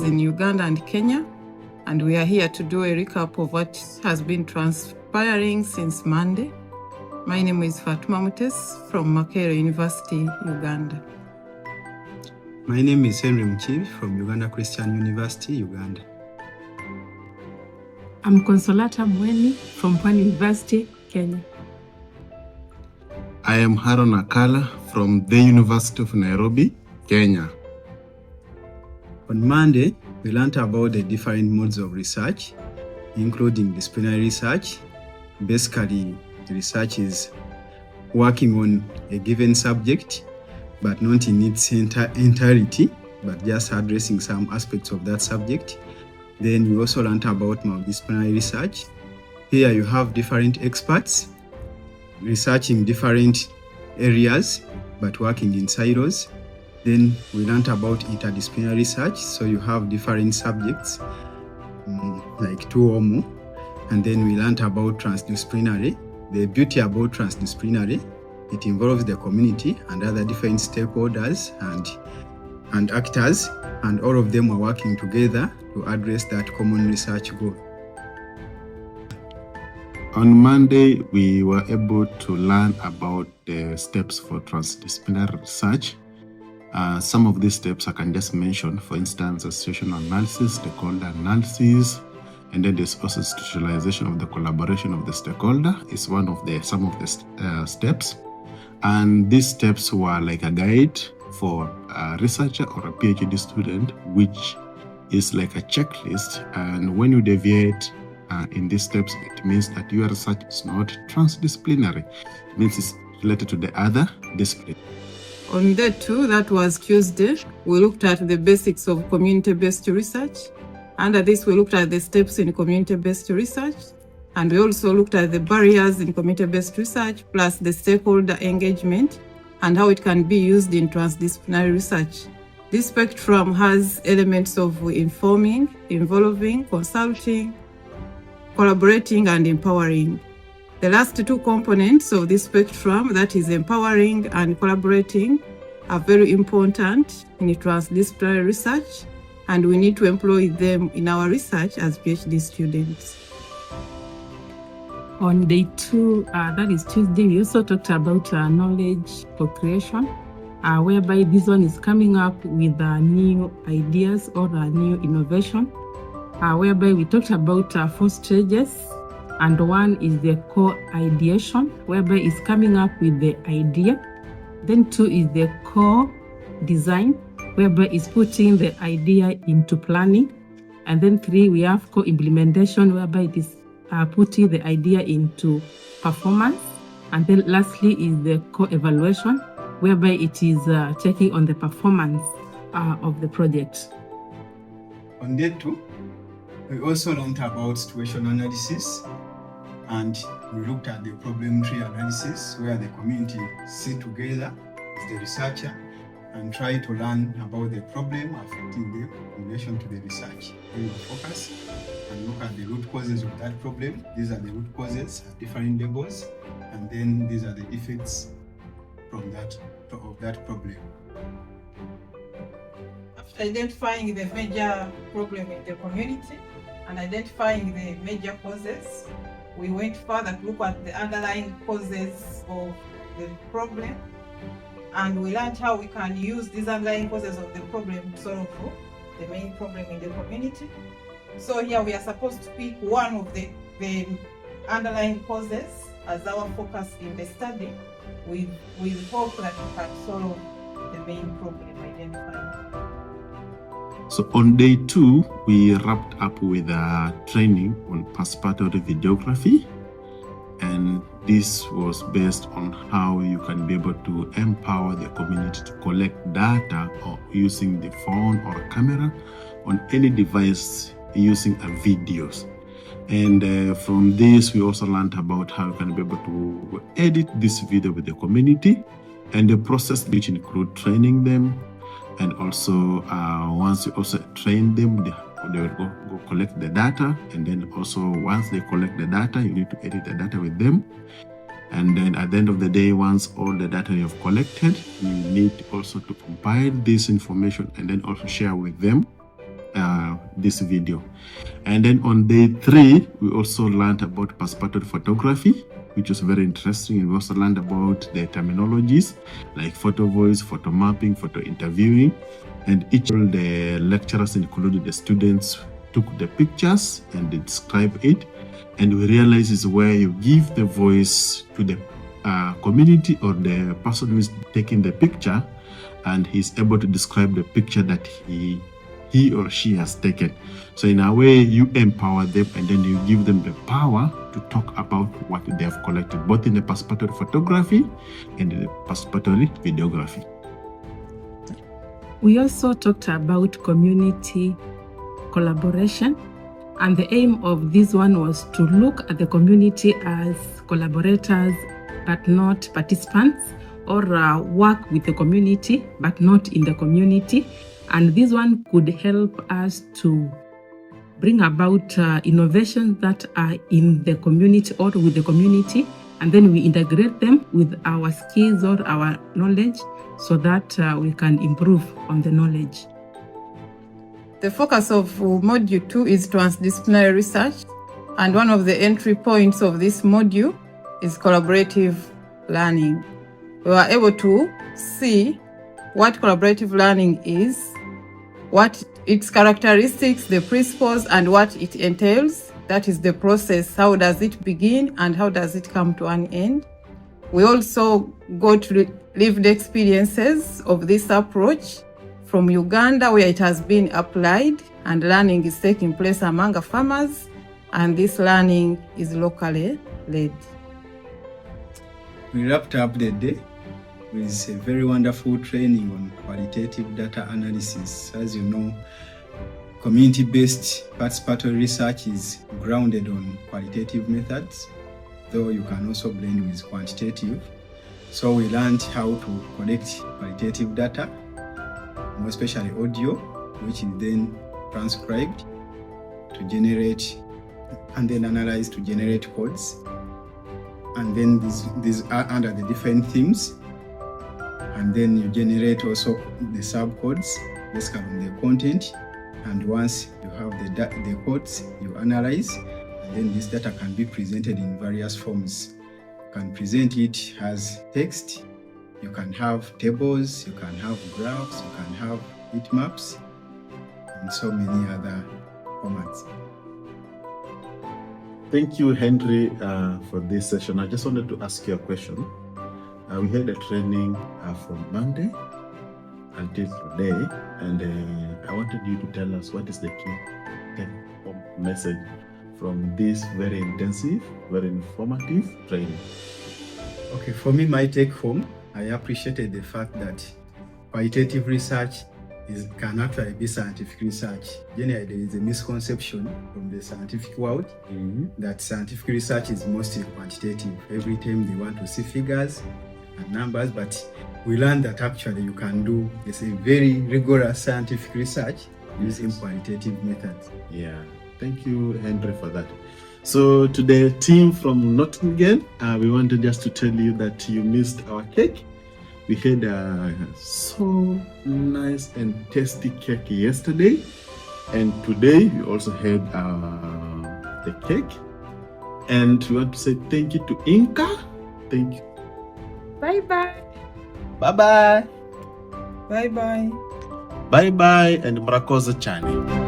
in Uganda and Kenya, and we are here to do a recap of what has been transpiring since Monday. My name is Fatuma Mutes from Makerere University, Uganda. My name is Henry Mchivi from Uganda Christian University, Uganda. I'm Consolata Mweni from Pwani University, Kenya. I am Haron Akala from the University of Nairobi, Kenya. On Monday, we learned about the different modes of research, including disciplinary research. Basically, the research is working on a given subject, but not in its entirety, but just addressing some aspects of that subject. Then we also learned about multidisciplinary research. Here you have different experts researching different areas, but working in silos. Then we learned about interdisciplinary research. So you have different subjects, like 2 or more. And then we learned about transdisciplinary. The beauty about transdisciplinary, it involves the community and other different stakeholders and actors, and all of them are working together to address that common research goal. On Monday, we were able to learn about the steps for transdisciplinary research. Some of these steps I can just mention, for instance, situational analysis, stakeholder analysis, and then there's also institutionalization of the collaboration of the stakeholder is some of the steps. And these steps were like a guide for a researcher or a PhD student, which is like a checklist. And when you deviate in these steps, it means that your research is not transdisciplinary. It means it's related to the other discipline. On day 2, that was Tuesday, we looked at the basics of community-based research. Under this, we looked at the steps in community-based research, and we also looked at the barriers in community-based research, plus the stakeholder engagement and how it can be used in transdisciplinary research. This spectrum has elements of informing, involving, consulting, collaborating, and empowering. The last 2 components of this spectrum, that is empowering and collaborating, are very important in transdisciplinary research, and we need to employ them in our research as PhD students. On day 2, that is Tuesday, we also talked about knowledge co-creation, whereby this one is coming up with new ideas or new innovation, whereby we talked about 4 stages, and 1 is the co-ideation, whereby it's coming up with the idea. Then 2 is the co-design, whereby it's putting the idea into planning. And then 3, we have co-implementation, whereby it is putting the idea into performance. And then lastly is the co-evaluation, whereby it is checking on the performance of the project. On day 2, we also learned about situational analysis, and we looked at the problem tree analysis, where the community sit together with the researcher and try to learn about the problem affecting them in relation to the research. We will focus and look at the root causes of that problem. These are the root causes at different levels, and then these are the effects of that problem. After identifying the major problem in the community and identifying the major causes, we went further to look at the underlying causes of the problem, and we learned how we can use these underlying causes of the problem to solve the main problem in the community. So here we are supposed to pick one of the underlying causes as our focus in the study, with hope that we can solve the main problem identified. So on day 2, we wrapped up with a training on participatory videography, and this was based on how you can be able to empower the community to collect data or using the phone or camera on any device using videos. And from this, we also learned about how you can be able to edit this video with the community, and the process which include training them. And also, once you also train them, they will go collect the data. And then also, once they collect the data, you need to edit the data with them. And then at the end of the day, once all the data you have collected, you need also to compile this information and then also share with them this video. And then on day 3, we also learned about participatory photography, which was very interesting. And we also learned about the terminologies like photo voice, photo mapping, photo interviewing. And each of the lecturers, including the students, took the pictures and they described it. And we realized is where you give the voice to the community or the person who is taking the picture, and he's able to describe the picture that he or she has taken. So in a way, you empower them and then you give them the power to talk about what they have collected, both in the participatory photography and in the participatory videography. We also talked about community collaboration, and the aim of this one was to look at the community as collaborators but not participants, or work with the community but not in the community. And this one could help us to bring about innovations that are in the community or with the community, and then we integrate them with our skills or our knowledge so that we can improve on the knowledge. The focus of Module 2 is transdisciplinary research, and one of the entry points of this module is collaborative learning. We were able to see what collaborative learning is, what its characteristics, the principles, and what it entails. That is the process. How does it begin and how does it come to an end? We also got lived experiences of this approach from Uganda, where it has been applied and learning is taking place among farmers, and this learning is locally led. We wrapped up the day with a very wonderful training on qualitative data analysis. As you know, community-based participatory research is grounded on qualitative methods, though you can also blend with quantitative. So we learned how to collect qualitative data, more especially audio, which is then transcribed to generate and then analyzed to generate codes. And then these are under the different themes. And then you generate also the subcodes based on the content. And once you have the codes, you analyze, and then this data can be presented in various forms. You can present it as text, you can have tables, you can have graphs, you can have heat maps, and so many other formats. Thank you, Henry, for this session. I just wanted to ask you a question. We had a training from Monday until today, and I wanted you to tell us what is the key take-home message from this very intensive, very informative training. Okay, for me, my take-home, I appreciated the fact that qualitative research can actually be scientific research. Generally, there is a misconception from the scientific world that scientific research is mostly quantitative. Every time they want to see figures and numbers, but we learned that actually you can do, very rigorous scientific research using qualitative methods. Yeah, thank you, Henry, for that. So to the team from Nottingham, we wanted just to tell you that you missed our cake. We had a so nice and tasty cake yesterday, and today we also had the cake. And we want to say thank you to Inka. Thank you. Bye-bye. Bye-bye. Bye-bye. Bye-bye and Mrakoza Chani.